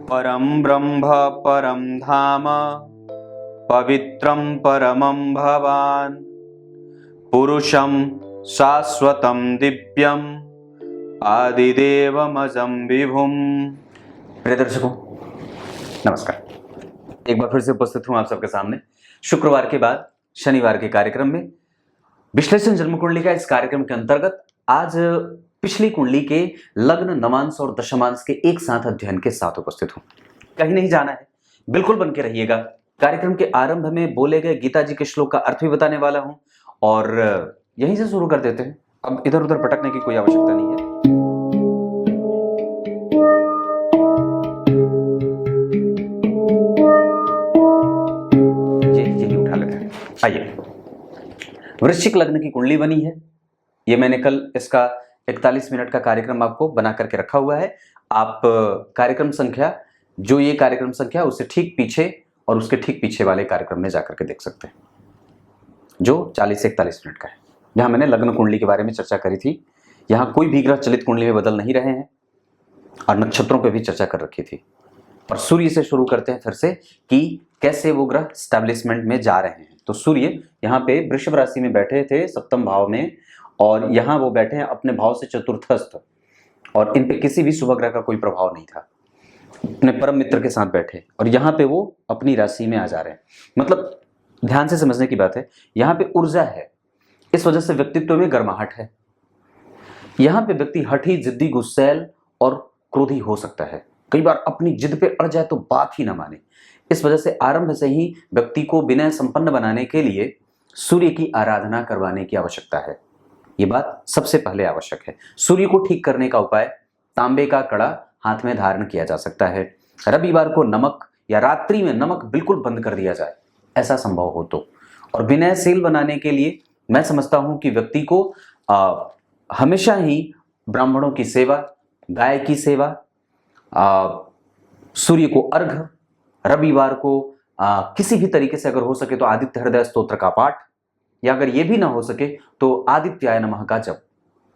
परं ब्रह्म परं धाम पवित्रं परमं भवान् पुरुषं शाश्वतं दिव्यं आदिदेवमजं विभुम। प्रिय दर्शकों, नमस्कार। एक बार फिर से उपस्थित हूं आप सबके सामने शुक्रवार के बाद शनिवार के कार्यक्रम में। विश्लेषण जन्म कुंडली का इस कार्यक्रम के अंतर्गत आज पिछली कुंडली के लग्न, नवांश और दशमांश के एक साथ अध्ययन के साथ उपस्थित हूं। कहीं नहीं जाना है, बिल्कुल बन के रहिएगा। कार्यक्रम के आरंभ में बोले गए गीता जी के श्लोक का अर्थ भी बताने वाला हूं और यहीं से शुरू कर देते हैं। अब इधर उधर भटकने की कोई आवश्यकता नहीं है। यही उठा लेते हैं। आइए, वृश्चिक लग्न की कुंडली बनी है। ये मैंने कल इसका 41 मिनट का कार्यक्रम आपको बना करके रखा हुआ है। आप कार्यक्रम संख्या, जो ये कार्यक्रम संख्या उससे ठीक पीछे और उसके ठीक पीछे वाले कार्यक्रम में जाकर के देख सकते हैं, जो 40 से 41 मिनट का है, जहां मैंने लग्न कुंडली के बारे में चर्चा करी थी। यहां कोई भी ग्रह चलित कुंडली में बदल नहीं रहे हैं और नक्षत्रों पे भी चर्चा कर रखी थी। और सूर्य से शुरू करते हैं फिर से कि कैसे वो ग्रह स्टैब्लिशमेंट में जा रहे हैं। तो सूर्य यहाँ पे वृषभ राशि में बैठे थे सप्तम भाव में, और यहाँ वो बैठे हैं अपने भाव से चतुर्थस्थ, और इन पे किसी भी शुभ ग्रह का कोई प्रभाव नहीं था। अपने परम मित्र के साथ बैठे और यहाँ पे वो अपनी राशि में आ जा रहे हैं। मतलब ध्यान से समझने की बात है, यहाँ पे ऊर्जा है, इस वजह से व्यक्तित्व में गर्माहट है। यहाँ पे व्यक्ति हठी, जिद्दी, गुस्सैल और क्रोधी हो सकता है। कई बार अपनी जिद पे अड़ जाए तो बात ही ना माने। इस वजह से आरंभ से ही व्यक्ति को विनय संपन्न बनाने के लिए सूर्य की आराधना करवाने की आवश्यकता है। ये बात सबसे पहले आवश्यक है। सूर्य को ठीक करने का उपाय, तांबे का कड़ा हाथ में धारण किया जा सकता है। रविवार को नमक या रात्रि में नमक बिल्कुल बंद कर दिया जाए, ऐसा संभव हो तो। और विनयशील बनाने के लिए मैं समझता हूं कि व्यक्ति को हमेशा ही ब्राह्मणों की सेवा, गाय की सेवा, सूर्य को अर्घ, रविवार को किसी भी तरीके से अगर हो सके तो आदित्य हृदय स्तोत्र का पाठ, या अगर ये भी ना हो सके तो आदित्याय नमः का जप।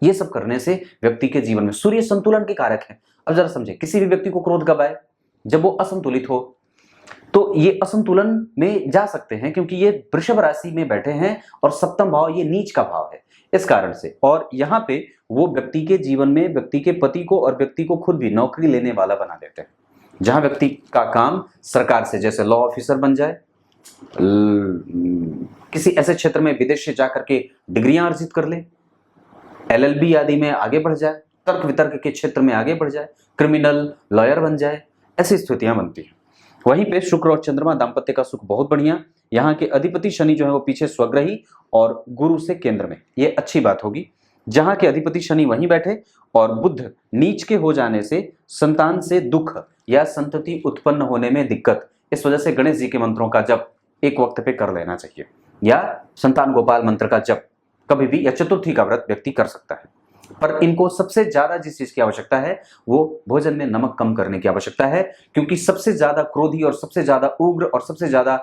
ये सब करने से व्यक्ति के जीवन में, सूर्य संतुलन के कारक है। अब जरा समझे, किसी भी व्यक्ति को क्रोध कब आए? जब वो असंतुलित हो। तो ये असंतुलन में जा सकते हैं क्योंकि ये वृषभ राशि में बैठे हैं और सप्तम भाव ये नीच का भाव है, इस कारण से। और यहाँ पे वो व्यक्ति के जीवन में व्यक्ति के पति को और व्यक्ति को खुद भी नौकरी लेने वाला बना देते हैं। जहां व्यक्ति का काम सरकार से, जैसे लॉ ऑफिसर बन जाए, किसी ऐसे क्षेत्र में विदेश से जाकर के डिग्रियां अर्जित कर ले, LLB आदि में आगे बढ़ जाए, तर्क वितर्क के क्षेत्र में आगे बढ़ जाए, क्रिमिनल लॉयर बन जाए, ऐसी स्थितियां बनती हैं। वहीं पे शुक्र और चंद्रमा, दाम्पत्य का सुख बहुत बढ़िया। यहाँ के अधिपति शनि जो है वो पीछे स्वग्रही और गुरु से केंद्र में, ये अच्छी बात होगी। जहां के अधिपति शनि वहीं बैठे और बुध नीच के हो जाने से संतान से दुख या संतति उत्पन्न होने में दिक्कत, इस वजह से गणेश जी के मंत्रों का जप एक वक्त पे कर लेना चाहिए, या संतान गोपाल मंत्र का जप कभी भी, या चतुर्थी का व्रत व्यक्ति कर सकता है। पर इनको सबसे ज्यादा जिस चीज की आवश्यकता है वो भोजन में नमक कम करने की आवश्यकता है, क्योंकि सबसे ज्यादा क्रोधी और सबसे ज्यादा उग्र और सबसे ज्यादा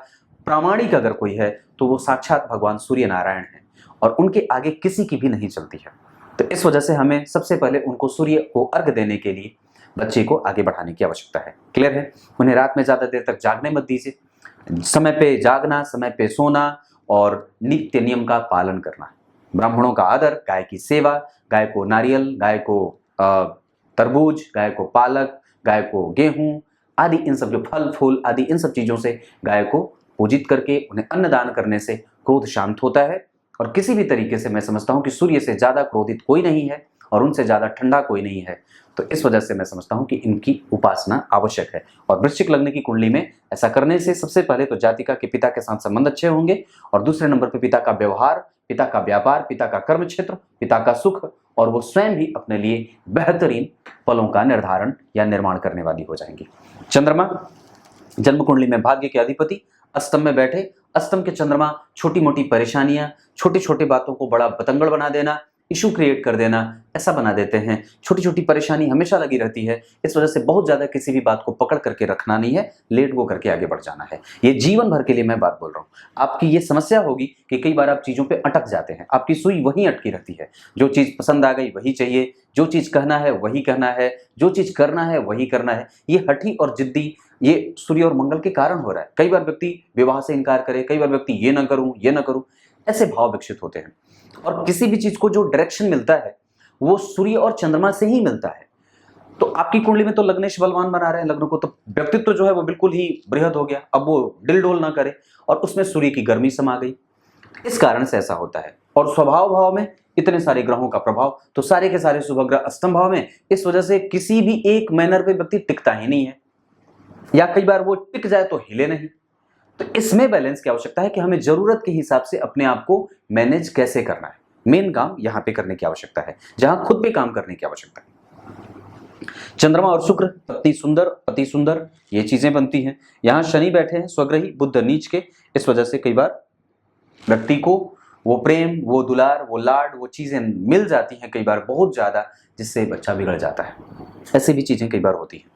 प्रामाणिक अगर कोई है तो वो साक्षात भगवान सूर्य नारायण है, और उनके आगे किसी की भी नहीं चलती है। तो इस वजह से हमें सबसे पहले उनको सूर्य को अर्घ देने के लिए बच्चे को आगे बढ़ाने की आवश्यकता है। क्लियर है? उन्हें रात में ज्यादा देर तक जागने मत दीजिए। समय पे जागना, समय पे सोना और नित्य नियम का पालन करना। ब्राह्मणों का आदर, गाय की सेवा, गाय को नारियल, गाय को तरबूज, गाय को पालक, गाय को गेहूं आदि, इन सब जो फल फूल आदि, इन सब चीजों से गाय को पूजित करके उन्हें अन्न दान करने से क्रोध शांत होता है। और किसी भी तरीके से मैं समझता हूं कि सूर्य से ज्यादा क्रोधित कोई नहीं है और उनसे ज्यादा ठंडा कोई नहीं है। तो इस वजह से मैं समझता हूं कि इनकी उपासना आवश्यक है। और वृश्चिक लग्न की कुंडली में ऐसा करने से सबसे पहले तो जातिका के पिता के साथ संबंध अच्छे होंगे, और दूसरे नंबर पर पिता का व्यवहार, पिता का व्यापार, पिता का कर्म क्षेत्र, पिता का सुख, और वो स्वयं भी अपने लिए बेहतरीन फलों का निर्धारण या निर्माण करने वाली हो जाएंगी। चंद्रमा जन्म कुंडली में भाग्य के अधिपति अष्टम में बैठे। अष्टम के चंद्रमा छोटी मोटी परेशानियां, छोटी छोटी बातों को बड़ा बतंगड़ बना देना, इशू क्रिएट कर देना, ऐसा बना देते हैं। छोटी छोटी परेशानी हमेशा लगी रहती है। इस वजह से बहुत ज़्यादा किसी भी बात को पकड़ करके रखना नहीं है, लेट गो करके आगे बढ़ जाना है। ये जीवन भर के लिए मैं बात बोल रहा हूँ। आपकी ये समस्या होगी कि कई बार आप चीज़ों पे अटक जाते हैं, आपकी सुई वहीं अटकी रहती है। जो चीज़ पसंद आ गई वही चाहिए, जो चीज़ कहना है वही कहना है, जो चीज़ करना है वही करना है। ये हठी और जिद्दी, ये सूर्य और मंगल के कारण हो रहा है। कई बार व्यक्ति विवाह से इनकार करे, कई बार व्यक्ति ये ना करूं, ये ना करूं, ऐसे भाव विकसित होते हैं। और किसी भी चीज को जो डायरेक्शन मिलता है वो सूर्य और चंद्रमा से ही मिलता है। तो आपकी कुंडली में तो लग्नेश बलवान बना रहे हैं लग्न को, तो व्यक्तित्व जो है वो बिल्कुल ही बृहद हो गया। अब वो डिल डोल ना करे और उसमें सूर्य की गर्मी समा गई, इस कारण से ऐसा होता है। और स्वभाव भाव में इतने सारे ग्रहों का प्रभाव, तो सारे के सारे शुभ ग्रह अष्टम भाव में, इस वजह से किसी भी एक मैनर पे व्यक्ति टिकता ही नहीं है, या कई बार वो टिक जाए तो हिले नहीं। तो इसमें बैलेंस की आवश्यकता है कि हमें जरूरत के हिसाब से अपने आप को मैनेज कैसे करना है। मेन काम यहां पे करने की आवश्यकता है, जहां खुद पे काम करने की आवश्यकता है। चंद्रमा और शुक्र पति सुंदर पति सुंदर, ये चीजें बनती हैं। यहां शनि बैठे हैं स्वग्रही, बुध नीच के, इस वजह से कई बार व्यक्ति को वो प्रेम, वो दुलार, वो लाड, वो चीजें मिल जाती हैं कई बार बहुत ज्यादा, जिससे बच्चा बिगड़ जाता है। ऐसी भी चीजें कई बार होती हैं।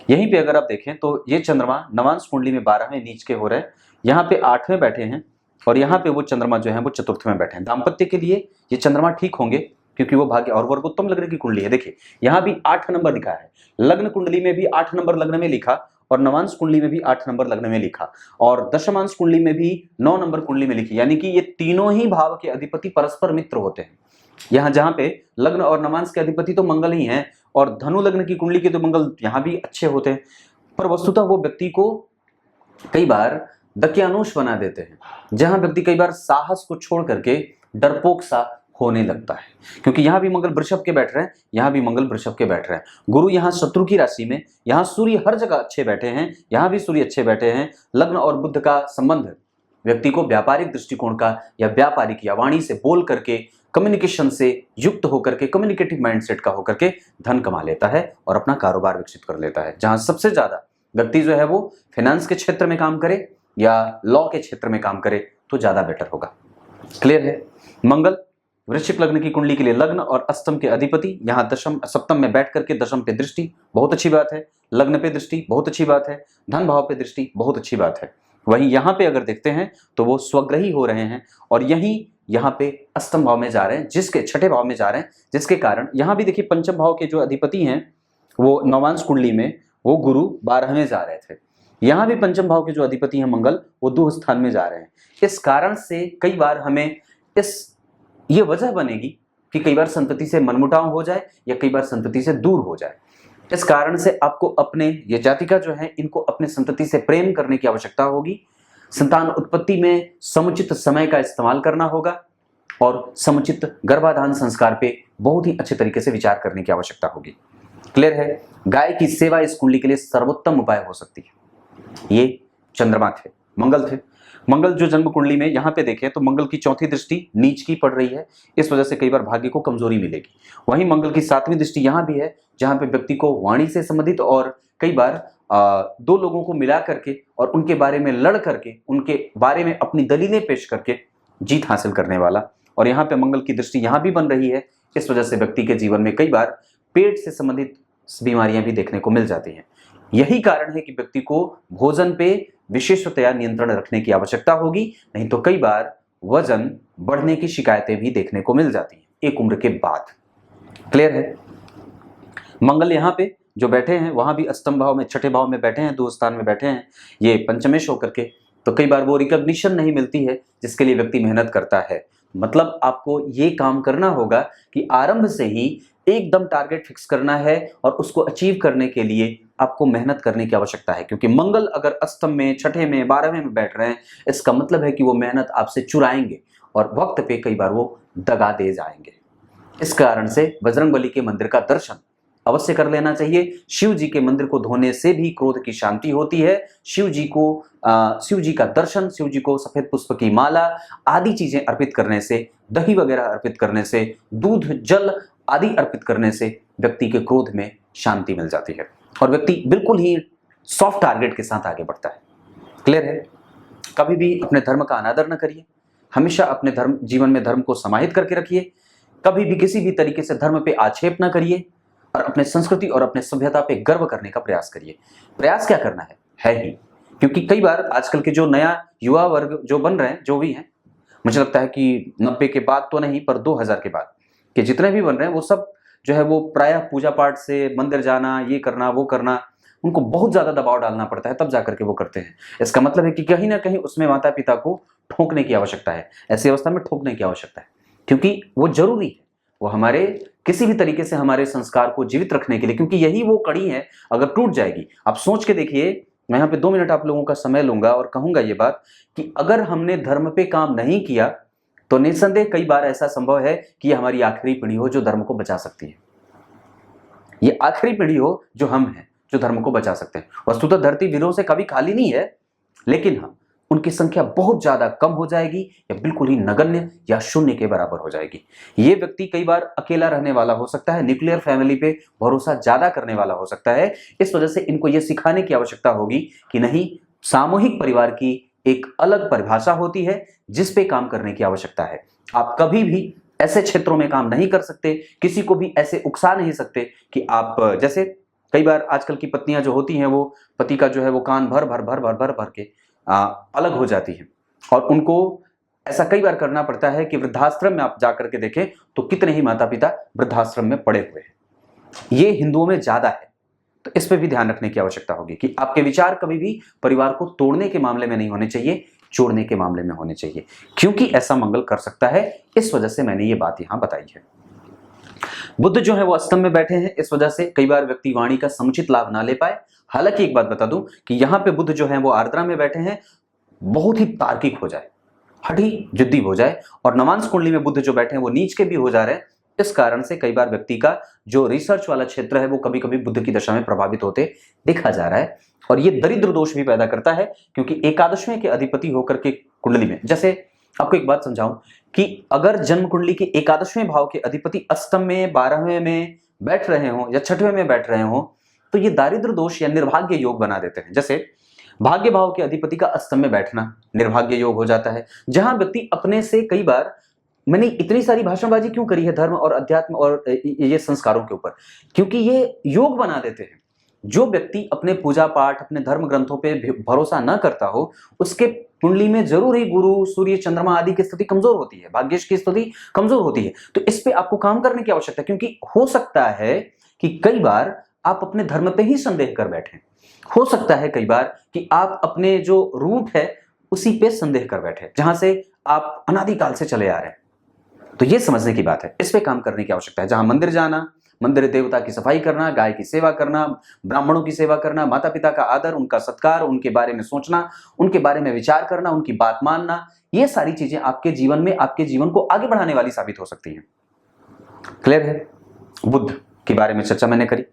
यहीं पे अगर आप देखें तो ये चंद्रमा नवांश कुंडली में 12वें नीच के हो रहे हैं, यहाँ पे 8वें बैठे हैं, और यहाँ पे वो चंद्रमा जो है वो चतुर्थ में बैठे हैं। दाम्पत्य के लिए ये चंद्रमा ठीक होंगे, क्योंकि वो भाग्य और वर्गोत्तम लग्न की कुंडली है। देखिए यहाँ भी 8 नंबर लिखा है, लग्न कुंडली में भी 8 नंबर लग्न में लिखा, और नवांश कुंडली में भी 8 नंबर लग्न में लिखा, और दशमांश कुंडली में भी 9 नंबर कुंडली में लिखी। यानी कि ये तीनों ही भाव के अधिपति परस्पर मित्र होते हैं। यहाँ जहां पे लग्न और नवांश के अधिपति तो मंगल ही हैं, और धनु लग्न की कुंडली के तो मंगल यहाँ भी अच्छे होते हैं, पर वस्तुतः वो व्यक्ति को कई बार दकियानुष बना देते हैं, जहां व्यक्ति कई बार साहस को छोड़ करके डरपोक सा होने लगता है। क्योंकि यहाँ भी मंगल वृषभ के बैठ रहे हैं, यहाँ भी मंगल वृषभ के बैठ रहे हैं, गुरु यहाँ शत्रु की राशि में, यहाँ सूर्य हर जगह अच्छे बैठे हैं, यहाँ भी सूर्य अच्छे बैठे हैं। लग्न और बुध का संबंध व्यक्ति को व्यापारिक दृष्टिकोण का, या व्यापारिक या वाणी से बोल करके, कम्युनिकेशन से युक्त होकर के, कम्युनिकेटिव माइंडसेट का होकर के धन कमा लेता है और अपना कारोबार विकसित कर लेता है। जहां सबसे ज्यादा व्यक्ति जो है वो फाइनेंस के क्षेत्र में काम करे या लॉ के क्षेत्र में काम करे तो ज्यादा बेटर होगा। क्लियर है। मंगल वृश्चिक लग्न की कुंडली के लिए लग्न और अष्टम के अधिपति, यहाँ दशम सप्तम में बैठ करके दशम पे दृष्टि, बहुत अच्छी बात है। लग्न पे दृष्टि बहुत अच्छी बात है, धन भाव पे दृष्टि बहुत अच्छी बात है। वहीं यहाँ पे अगर देखते हैं तो वो स्वग्रही हो रहे हैं, और यही यहाँ पे अष्टम भाव में जा रहे हैं, जिसके छठे भाव में जा रहे हैं, जिसके कारण यहाँ भी देखिए पंचम भाव के जो अधिपति हैं वो नवांश कुंडली में वो गुरु 12वें जा रहे थे, यहाँ भी पंचम भाव के जो अधिपति हैं मंगल वो 2 स्थान में जा रहे हैं। इस कारण से कई बार हमें ये वजह बनेगी कि कई बार संतति से मनमुटाव हो जाए या कई बार संतति से दूर हो जाए। इस कारण से आपको अपने ये जातिका जो है इनको अपने संतति से प्रेम करने की आवश्यकता होगी। संतान उत्पत्ति में समुचित समय का इस्तेमाल करना होगा, और समुचित गर्भाधान संस्कार पे बहुत ही अच्छे तरीके से विचार करने की आवश्यकता होगी। क्लियर है। गाय की सेवा इस कुंडली के लिए सर्वोत्तम उपाय हो सकती है। ये चंद्रमा थे, मंगल थे। मंगल जो जन्म कुंडली में यहाँ पे देखें तो मंगल की चौथी दृष्टि नीच की पड़ रही है, इस वजह से कई बार भाग्य को कमजोरी मिलेगी। वहीं मंगल की 7वीं दृष्टि यहाँ भी है, जहाँ पे व्यक्ति को वाणी से संबंधित और कई बार 2 लोगों को मिला करके और उनके बारे में लड़ करके, उनके बारे में अपनी दलीलें पेश करके जीत हासिल करने वाला। और यहाँ पे मंगल की दृष्टि यहाँ भी बन रही है, इस वजह से व्यक्ति के जीवन में कई बार पेट से संबंधित बीमारियां भी देखने को मिल जाती हैं। यही कारण है कि व्यक्ति को भोजन पे विशेषतया नियंत्रण रखने की आवश्यकता होगी, नहीं तो कई बार वजन बढ़ने की शिकायतें भी देखने को मिल जाती हैं एक उम्र के बाद। क्लियर है। मंगल यहाँ पे जो बैठे हैं वहां भी अष्टम भाव में, छठे भाव में बैठे हैं, 2 स्थान में बैठे हैं, ये पंचमेश होकर के, तो कई बार वो रिकॉग्निशन नहीं मिलती है जिसके लिए व्यक्ति मेहनत करता है। मतलब आपको ये काम करना होगा कि आरंभ से ही एकदम टारगेट फिक्स करना है, और उसको अचीव करने के लिए आपको मेहनत करने की आवश्यकता है। क्योंकि मंगल अगर अष्टम में, छठे में, 12वें में बैठ रहे हैं, इसका मतलब है कि वो मेहनत आपसे चुराएंगे और वक्त पे कई बार वो दगा दे जाएंगे। इस कारण से बजरंगबली के मंदिर का दर्शन अवश्य कर लेना चाहिए। शिव जी के मंदिर को धोने से भी क्रोध की शांति होती है। शिव जी का दर्शन, शिव जी को सफेद पुष्प की माला आदि चीजें अर्पित करने से, दही वगैरह अर्पित करने से, दूध जल आदि अर्पित करने से व्यक्ति के क्रोध में शांति मिल जाती है और व्यक्ति बिल्कुल ही सॉफ्ट टारगेट के साथ आगे बढ़ता है। क्लियर है। कभी भी अपने धर्म का अनादर न करिए, हमेशा अपने जीवन में धर्म को समाहित करके रखिए। कभी भी किसी भी तरीके से धर्म पे आक्षेप ना करिए और अपने संस्कृति और अपने सभ्यता पे गर्व करने का प्रयास करिए। प्रयास क्या करना है ही, क्योंकि कई बार आजकल के जो नया युवा वर्ग जो बन रहे हैं, जो भी हैं, मुझे लगता है कि 90 के बाद तो नहीं, पर 2000 के बाद के जितने भी बन रहे हैं वो सब जो है वो प्रायः पूजा पाठ से, मंदिर जाना, ये करना वो करना, उनको बहुत ज्यादा दबाव डालना पड़ता है तब जाकर के वो करते हैं। इसका मतलब है कि कहीं ना कहीं उसमें माता पिता को ठोकने की आवश्यकता है, ऐसी अवस्था में ठोकने की आवश्यकता है, क्योंकि वो जरूरी है, वो हमारे किसी भी तरीके से हमारे संस्कार को जीवित रखने के लिए, क्योंकि यही वो कड़ी है, अगर टूट जाएगी। आप सोच के देखिए, मैं यहाँ पे 2 मिनट आप लोगों का समय लूंगा और कहूंगा ये बात कि अगर हमने धर्म पे काम नहीं किया तो निस्संदेह कई बार ऐसा संभव है कि ये हमारी आखिरी पीढ़ी हो जो धर्म को बचा सकती है। ये आखिरी पीढ़ी हो जो हम हैं, जो धर्म को बचा सकते हैं। वस्तुतः धरती वीरों से कभी खाली नहीं है, लेकिन हाँ, उनकी संख्या बहुत ज्यादा कम हो जाएगी या बिल्कुल ही नगण्य या शून्य के बराबर हो जाएगी। ये व्यक्ति कई बार अकेला रहने वाला हो सकता है, न्यूक्लियर फैमिली पे भरोसा ज्यादा करने वाला हो सकता है। इस वजह से इनको यह सिखाने की आवश्यकता होगी कि नहीं, सामूहिक परिवार की एक अलग परिभाषा होती है जिस पे काम करने की आवश्यकता है। आप कभी भी ऐसे क्षेत्रों में काम नहीं कर सकते, किसी को भी ऐसे उकसा नहीं सकते कि आप, जैसे कई बार आजकल की पत्नियां जो होती हैं वो पति का जो है वो कान भर भर भर भर भर भर के अलग हो जाती है, और उनको ऐसा कई बार करना पड़ता है कि वृद्धाश्रम में आप जाकर के देखें तो कितने ही माता पिता वृद्धाश्रम में पड़े हुए हैं। ये हिंदुओं में ज्यादा है, तो इस पर भी ध्यान रखने की आवश्यकता होगी कि आपके विचार कभी भी परिवार को तोड़ने के मामले में नहीं होने चाहिए, जोड़ने के मामले में होने चाहिए, क्योंकि ऐसा मंगल कर सकता है। इस वजह से मैंने ये बात यहां बताई है। बुद्ध जो है वो अष्टम में बैठे हैं, इस वजह से कई बार व्यक्ति वाणी का समुचित लाभ ना ले पाए। हालांकि एक बात बता दूं कि यहाँ पे बुद्ध जो है वो आर्द्रा में बैठे हैं, बहुत ही तार्किक हो जाए, हठी जिद्दी हो जाए, और नवांश कुंडली में बुद्ध जो बैठे हैं वो नीच के भी हो जा रहे हैं। इस कारण से कई बार व्यक्ति का जो रिसर्च वाला क्षेत्र है वो कभी कभी बुद्ध की दशा में प्रभावित होते देखा जा रहा है, और ये दरिद्र दोष भी पैदा करता है, क्योंकि एकादशवें के अधिपति होकर के कुंडली में, जैसे आपको एक बात समझाऊं कि अगर जन्म कुंडली के एकादशवें भाव के अधिपति अष्टम में, 12वें में बैठ रहे हो या 6वें में बैठ रहे हो, तो ये दारिद्र दोष या निर्भाग्य योग बना देते हैं। जैसे भाग्य भाव के अधिपति का अष्टम में बैठना निर्भाग्य योग हो जाता है, जहां व्यक्ति अपने से, कई बार मैंने इतनी सारी भाषणबाजी क्यों करी है धर्म और अध्यात्म और ये संस्कारों के ऊपर, क्योंकि ये योग बना देते हैं। जो व्यक्ति अपने पूजा पाठ, अपने धर्म ग्रंथों पे भरोसा न करता हो, उसके कुंडली में जरूर ही गुरु, सूर्य, चंद्रमा आदि की स्थिति कमजोर होती है, भाग्येश की स्थिति कमजोर होती है। तो इस पे आपको काम करने की आवश्यकता है, क्योंकि हो सकता है कि कई बार आप अपने धर्म पे ही संदेह कर बैठे, हो सकता है कई बार कि आप अपने जो रूट है उसी पे संदेह कर बैठे, जहां से आप अनादिकाल से चले आ रहे हैं। तो ये समझने की बात है, इस पे काम करने की आवश्यकता है। जहां मंदिर जाना, मंदिर देवता की सफाई करना, गाय की सेवा करना, ब्राह्मणों की सेवा करना, माता पिता का आदर, उनका सत्कार, उनके बारे में सोचना, उनके बारे में विचार करना, उनकी बात मानना, ये सारी चीजें आपके जीवन में, आपके जीवन को आगे बढ़ाने वाली साबित हो सकती हैं। क्लियर है? बुद्ध के बारे में चर्चा मैंने करी।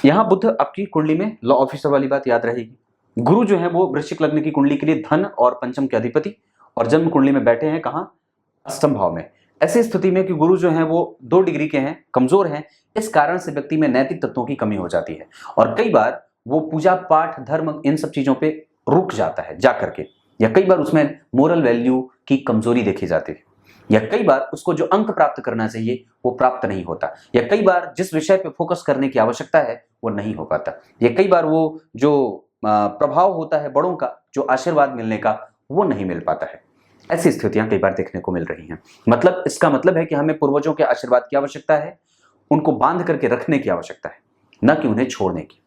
यहां बुद्ध आपकी कुंडली में लॉ ऑफिसर वाली बात याद रहेगी। गुरु जो है वो वृश्चिक लग्न की कुंडली के लिए धन और पंचम के अधिपति, और जन्म कुंडली में बैठे हैं कहां? अष्टम भाव में। ऐसी स्थिति में कि गुरु जो है वो 2 डिग्री के हैं, कमजोर हैं, इस कारण से व्यक्ति में नैतिक तत्वों की कमी हो जाती है, और कई बार वो पूजा पाठ, धर्म, इन सब चीजों पे रुक जाता है जाकर के, या कई बार उसमें मोरल वैल्यू की कमजोरी देखी जाती है, या कई बार उसको जो अंक प्राप्त करना चाहिए वो प्राप्त नहीं होता, या कई बार जिस विषय पे फोकस करने की आवश्यकता है वो नहीं हो पाता, या कई बार वो जो प्रभाव होता है बड़ों का, जो आशीर्वाद मिलने का, वो नहीं मिल पाता है। ऐसी स्थितियां कई बार देखने को मिल रही हैं। मतलब इसका मतलब है कि हमें पूर्वजों के आशीर्वाद की आवश्यकता है, उनको बांध करके रखने की आवश्यकता है, न कि उन्हें छोड़ने की।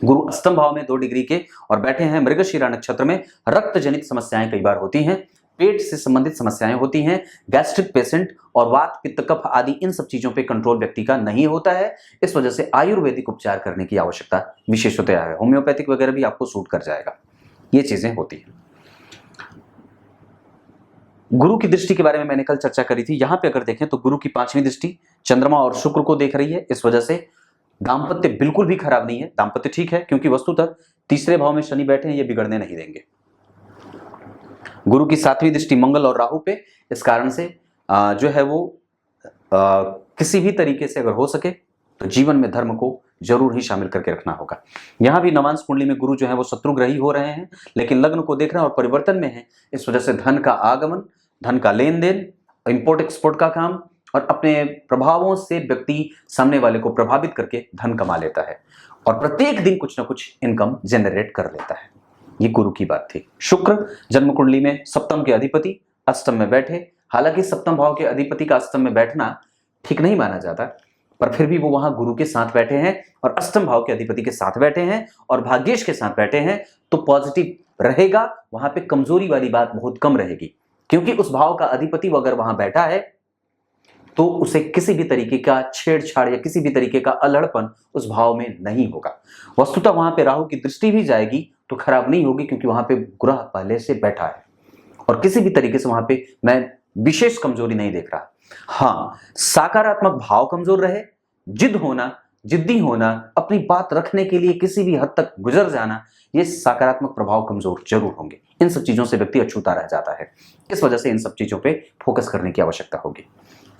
गुरु अष्टम भाव में 2 डिग्री के और बैठे हैं मृगशिरा नक्षत्र में। रक्त जनित समस्याएं कई बार होती हैं, पेट से संबंधित समस्याएं होती हैं, गैस्ट्रिक पेशेंट और वात, पित्त, कफ आदि इन सब चीजों पे कंट्रोल व्यक्ति का नहीं होता है। इस वजह से आयुर्वेदिक उपचार करने की आवश्यकता विशेषतया है। होम्योपैथिक वगैरह भी आपको सूट कर जाएगा, ये चीजें होती हैं। गुरु की दृष्टि के बारे में मैंने कल चर्चा करी थी। यहां पे अगर देखें तो गुरु की 5वीं दृष्टि चंद्रमा और शुक्र को देख रही है। इस वजह से दाम्पत्य बिल्कुल भी खराब नहीं है, दाम्पत्य ठीक है, क्योंकि वस्तुतः 3रे भाव में शनि बैठे हैं, ये बिगड़ने नहीं देंगे। गुरु की 7वीं दृष्टि मंगल और राहु पे, इस कारण से जो है वो किसी भी तरीके से अगर हो सके तो जीवन में धर्म को जरूर ही शामिल करके रखना होगा। यहां भी नवांश कुंडली में गुरु जो है वो शत्रुग्रही हो रहे हैं, लेकिन लग्न को देख रहे हैं और परिवर्तन में है। इस वजह से धन का आगमन, धन का लेन देन, इंपोर्ट एक्सपोर्ट का काम, और अपने प्रभावों से व्यक्ति सामने वाले को प्रभावित करके धन कमा लेता है और प्रत्येक दिन कुछ ना कुछ इनकम जनरेट कर लेता है। ये गुरु की बात थी। शुक्र जन्म कुंडली में सप्तम के अधिपति अष्टम में बैठे। हालांकि सप्तम भाव के अधिपति का अष्टम में बैठना ठीक नहीं माना जाता, पर फिर भी वो वहां गुरु के साथ बैठे हैं और अष्टम भाव के अधिपति के साथ बैठे हैं और भाग्येश के साथ बैठे हैं, तो पॉजिटिव रहेगा। वहां पे कमजोरी वाली बात बहुत कम रहेगी, क्योंकि उस भाव का अधिपति अगर वहां बैठा है तो उसे किसी भी तरीके का छेड़छाड़ या किसी भी तरीके का अल्हड़पन उस भाव में नहीं होगा। वस्तुतः वहां पे राहु की दृष्टि भी जाएगी तो खराब नहीं होगी, क्योंकि वहां पे ग्रह पहले से बैठा है और किसी भी तरीके से वहां पे मैं विशेष कमजोरी नहीं देख रहा। हाँ, सकारात्मक भाव कमजोर रहे, जिद होना, जिद्दी होना, अपनी बात रखने के लिए किसी भी हद तक गुजर जाना, ये सकारात्मक प्रभाव कमजोर जरूर होंगे। इन सब चीजों से व्यक्ति अछूता रह जाता है। इस वजह से इन सब चीजों पे फोकस करने की आवश्यकता होगी।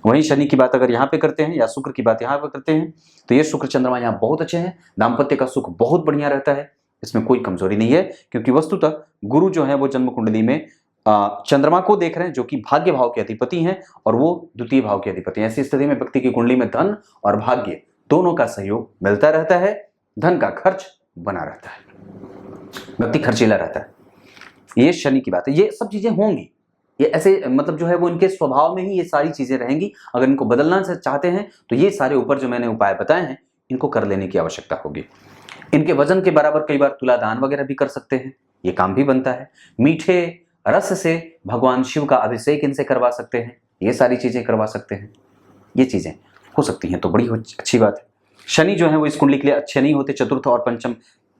वहीं शनि की बात अगर यहाँ पे करते हैं या शुक्र की बात यहाँ पे करते हैं, तो ये शुक्र चंद्रमा यहाँ बहुत अच्छे हैं। दाम्पत्य का सुख बहुत बढ़िया रहता है, इसमें कोई कमजोरी नहीं है, क्योंकि वस्तुतः गुरु जो है वो जन्म कुंडली में चंद्रमा को देख रहे हैं, जो कि भाग्य भाव के अधिपति हैं और वो द्वितीय भाव के अधिपति हैं। ऐसी स्थिति में व्यक्ति की कुंडली में धन और भाग्य दोनों का सहयोग मिलता रहता है, धन का खर्च बना रहता है, व्यक्ति खर्चीला रहता है। ये शनि की बात है। ये सब चीजें होंगी, ये ऐसे मतलब जो है वो इनके स्वभाव में ही ये सारी चीजें रहेंगी। अगर इनको बदलना चाहते हैं तो ये सारे ऊपर जो मैंने उपाय बताए हैं इनको कर लेने की आवश्यकता होगी। इनके वजन के बराबर कई बार तुला दान वगैरह भी कर सकते हैं, ये काम भी बनता है। मीठे रस से भगवान शिव का अभिषेक इनसे करवा सकते हैं, ये सारी चीजें करवा सकते हैं, ये चीजें हो सकती हैं, तो बड़ी अच्छी बात है। शनि जो है वो इस कुंडली के लिए अच्छे नहीं होते। चतुर्थ और पंचम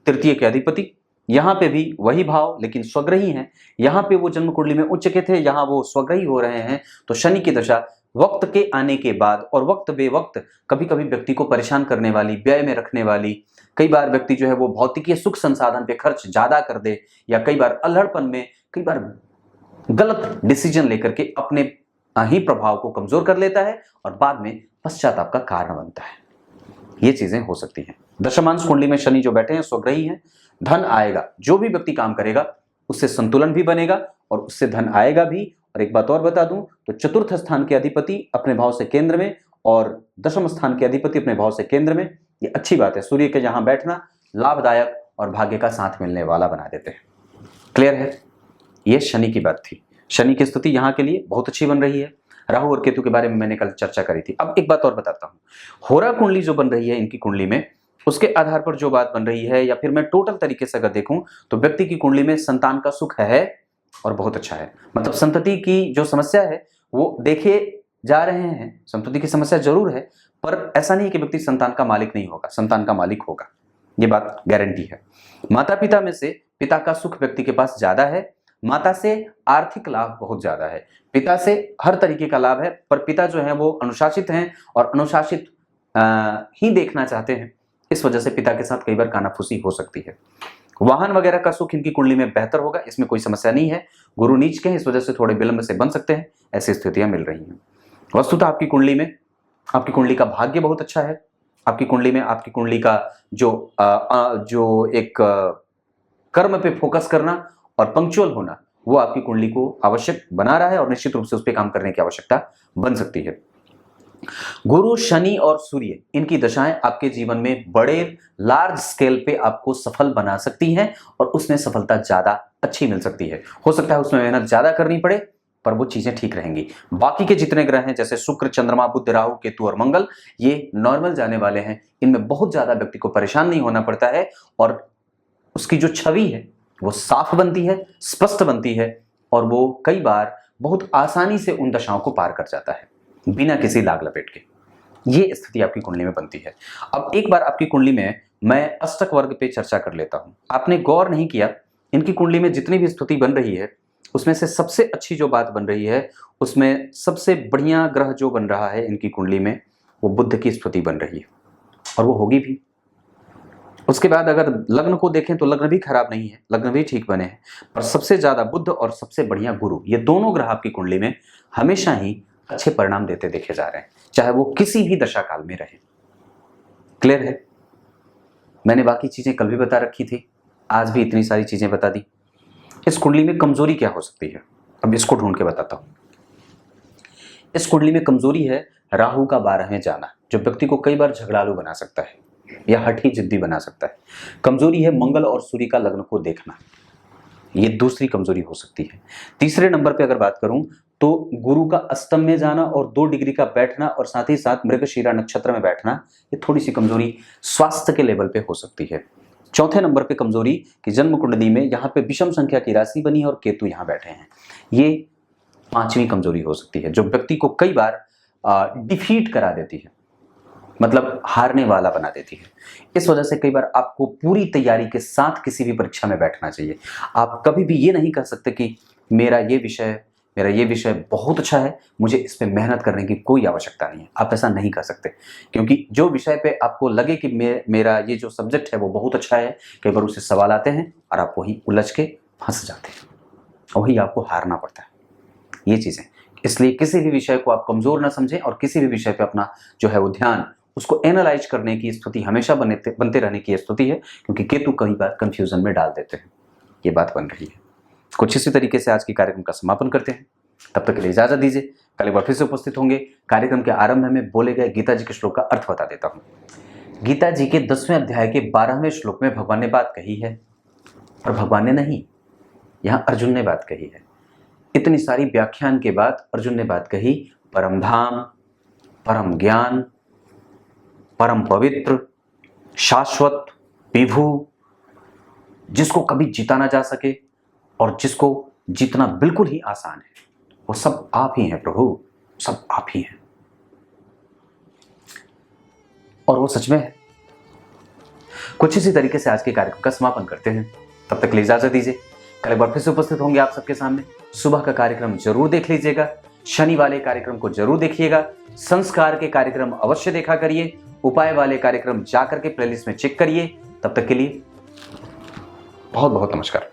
तृतीय के अधिपति, यहाँ पे भी वही भाव लेकिन स्वग्रही हैं। यहाँ पे वो जन्म कुंडली में उच्च के थे, यहाँ वो स्वग्रही हो रहे हैं। तो शनि की दशा वक्त के आने के बाद और वक्त बे वक्त कभी कभी व्यक्ति को परेशान करने वाली, व्यय में रखने वाली, कई बार व्यक्ति जो है वो भौतिकीय सुख संसाधन पे खर्च ज्यादा कर दे, या कई बार अल्हड़पन में कई बार गलत डिसीजन लेकर के अपने ही प्रभाव को कमजोर कर लेता है और बाद में पश्चाताप का कारण बनता है। ये चीजें हो सकती हैं। दशमांश कुंडली में शनि जो बैठे हैं स्वग्रही हैं, धन आएगा, जो भी व्यक्ति काम करेगा उससे संतुलन भी बनेगा और उससे धन आएगा भी। और एक बात और बता दूं तो चतुर्थ स्थान के अधिपति अपने भाव से केंद्र में और दशम स्थान के अधिपति अपने भाव से केंद्र में, ये अच्छी बात है। सूर्य के यहां बैठना लाभदायक और भाग्य का साथ मिलने वाला बना देते हैं। क्लियर है? ये शनि की बात थी। शनि की स्थिति यहाँ के लिए बहुत अच्छी बन रही है। राहु और केतु के बारे में मैंने कल चर्चा करी थी। अब एक बात और बताता हूं, होरा कुंडली जो बन रही है इनकी कुंडली में, उसके आधार पर जो बात बन रही है, या फिर मैं टोटल तरीके से अगर देखूं तो व्यक्ति की कुंडली में संतान का सुख है और बहुत अच्छा है। मतलब संतति की जो समस्या है वो देखे जा रहे हैं, संतति की समस्या जरूर है, पर ऐसा नहीं कि व्यक्ति संतान का मालिक नहीं होगा, संतान का मालिक होगा, ये बात गारंटी है। माता पिता में से पिता का सुख व्यक्ति के पास ज्यादा है, माता से आर्थिक लाभ बहुत ज्यादा है, पिता से हर तरीके का लाभ है, पर पिता जो है वो अनुशासित हैं और अनुशासित ही देखना चाहते हैं। इस वजह से पिता के साथ कई बार कानाफूसी हो सकती है। वाहन वगैरह का सुख इनकी कुंडली में बेहतर होगा, इसमें कोई समस्या नहीं है। गुरु नीच के हैं, इस वजह से थोड़े विलंब से बन सकते हैं, ऐसी स्थितियां मिल रही हैं। वस्तुतः आपकी कुंडली में, आपकी कुंडली का भाग्य बहुत अच्छा है। आपकी कुंडली में आपकी कुंडली का जो एक कर्म पे फोकस करना और पंक्चुअल होना, वो आपकी कुंडली को आवश्यक बना रहा है और निश्चित रूप से उस पर काम करने की आवश्यकता बन सकती है। गुरु, शनि और सूर्य, इनकी दशाएं आपके जीवन में बड़े लार्ज स्केल पे आपको सफल बना सकती हैं और उसमें सफलता ज्यादा अच्छी मिल सकती है। हो सकता है उसमें मेहनत ज्यादा करनी पड़े, पर वो चीजें ठीक रहेंगी। बाकी के जितने ग्रह हैं जैसे शुक्र, चंद्रमा, बुध, राहु, केतु और मंगल, ये नॉर्मल जाने वाले हैं। इनमें बहुत ज्यादा व्यक्ति को परेशान नहीं होना पड़ता है और उसकी जो छवि है वो साफ बनती है, स्पष्ट बनती है और वो कई बार बहुत आसानी से उन दशाओं को पार कर जाता है बिना किसी लाग लपेट के। ये स्थिति आपकी कुंडली में बनती है। अब एक बार आपकी कुंडली में मैं अष्टक वर्ग पे चर्चा कर लेता हूं। आपने गौर नहीं किया, इनकी कुंडली में जितनी भी स्थिति बन रही है उसमें से सबसे अच्छी जो बात बन रही है, उसमें सबसे बढ़िया ग्रह जो बन रहा है इनकी कुंडली में, वो बुध की स्थिति बन रही है और वो होगी भी। उसके बाद अगर लग्न को देखें तो लग्न भी खराब नहीं है, लग्न भी ठीक बने हैं, पर सबसे ज्यादा बुध और सबसे बढ़िया गुरु, ये दोनों ग्रह आपकी कुंडली में हमेशा ही अच्छे परिणाम देते देखे जा रहे हैं, चाहे वो किसी भी दशा काल में रहे। क्लियर है? मैंने बाकी चीजें कल भी बता रखी थी, आज भी इतनी सारी चीजें बता दी। इस कुंडली में कमजोरी क्या हो सकती है, अब इसको ढूंढ के बताता हूं। इस कुंडली में कमजोरी है राहु का 12वें जाना, जो व्यक्ति को कई बार झगड़ालू बना सकता है या हठी जिद्दी बना सकता है। कमजोरी है मंगल और सूर्य का लग्न को देखना, ये दूसरी कमजोरी हो सकती है। तीसरे नंबर पे अगर बात करूं तो गुरु का अष्टम में जाना और 2 डिग्री का बैठना और साथ ही साथ मृगशिरा नक्षत्र में बैठना, ये थोड़ी सी कमजोरी स्वास्थ्य के लेवल पे हो सकती है। चौथे नंबर पे कमजोरी कि जन्म कुंडली में यहाँ पे विषम संख्या की राशि बनी है और केतु यहाँ बैठे हैं, ये 5वीं कमजोरी हो सकती है, जो व्यक्ति को कई बार डिफीट करा देती है, मतलब हारने वाला बना देती है। इस वजह से कई बार आपको पूरी तैयारी के साथ किसी भी परीक्षा में बैठना चाहिए। आप कभी भी ये नहीं कह सकते कि मेरा ये विषय बहुत अच्छा है, मुझे इस पे मेहनत करने की कोई आवश्यकता नहीं है। आप ऐसा नहीं कर सकते, क्योंकि जो विषय पे आपको लगे कि मेरा ये जो सब्जेक्ट है वो बहुत अच्छा है, कई बार उससे सवाल आते हैं और आप वहीं उलझ के फंस जाते हैं, वही आपको हारना पड़ता है। ये चीज़ें, इसलिए किसी भी विषय को आप कमजोर ना समझें और किसी भी विषय पे अपना जो है वो ध्यान, उसको एनालाइज करने की स्थिति हमेशा बनते रहने की स्थिति है, क्योंकि केतु कई बार कंफ्यूजन में डाल देते हैं। ये बात बन रही है। कुछ इसी तरीके से आज की कार्यक्रम का समापन करते हैं। तब तक के लिए इजाजत दीजिए, कल एक बार फिर से उपस्थित होंगे। कार्यक्रम के आरंभ में बोले गए गीता जी के श्लोक का अर्थ बता देता हूँ। गीता जी के 10वें अध्याय के 12वें श्लोक में भगवान ने बात कही है, और भगवान ने नहीं, यहाँ अर्जुन ने बात कही है। इतनी सारी व्याख्यान के बाद अर्जुन ने बात कही, परम धाम, परम ज्ञान, परम पवित्र, शाश्वत, विभु, जिसको कभी जीता ना जा सके और जिसको जीतना बिल्कुल ही आसान है, वो सब आप ही हैं प्रभु, सब आप ही हैं। और वो सच में है। कुछ इसी तरीके से आज के कार्यक्रम का समापन करते हैं। तब तक के लिए इजाजत दीजिए, कल एक बार फिर से उपस्थित होंगे आप सबके सामने। सुबह का कार्यक्रम जरूर देख लीजिएगा, शनि वाले कार्यक्रम को जरूर देखिएगा, संस्कार के कार्यक्रम अवश्य देखा करिए, उपाय वाले कार्यक्रम जाकर के प्लेलिस्ट में चेक करिए। तब तक के लिए बहुत बहुत नमस्कार।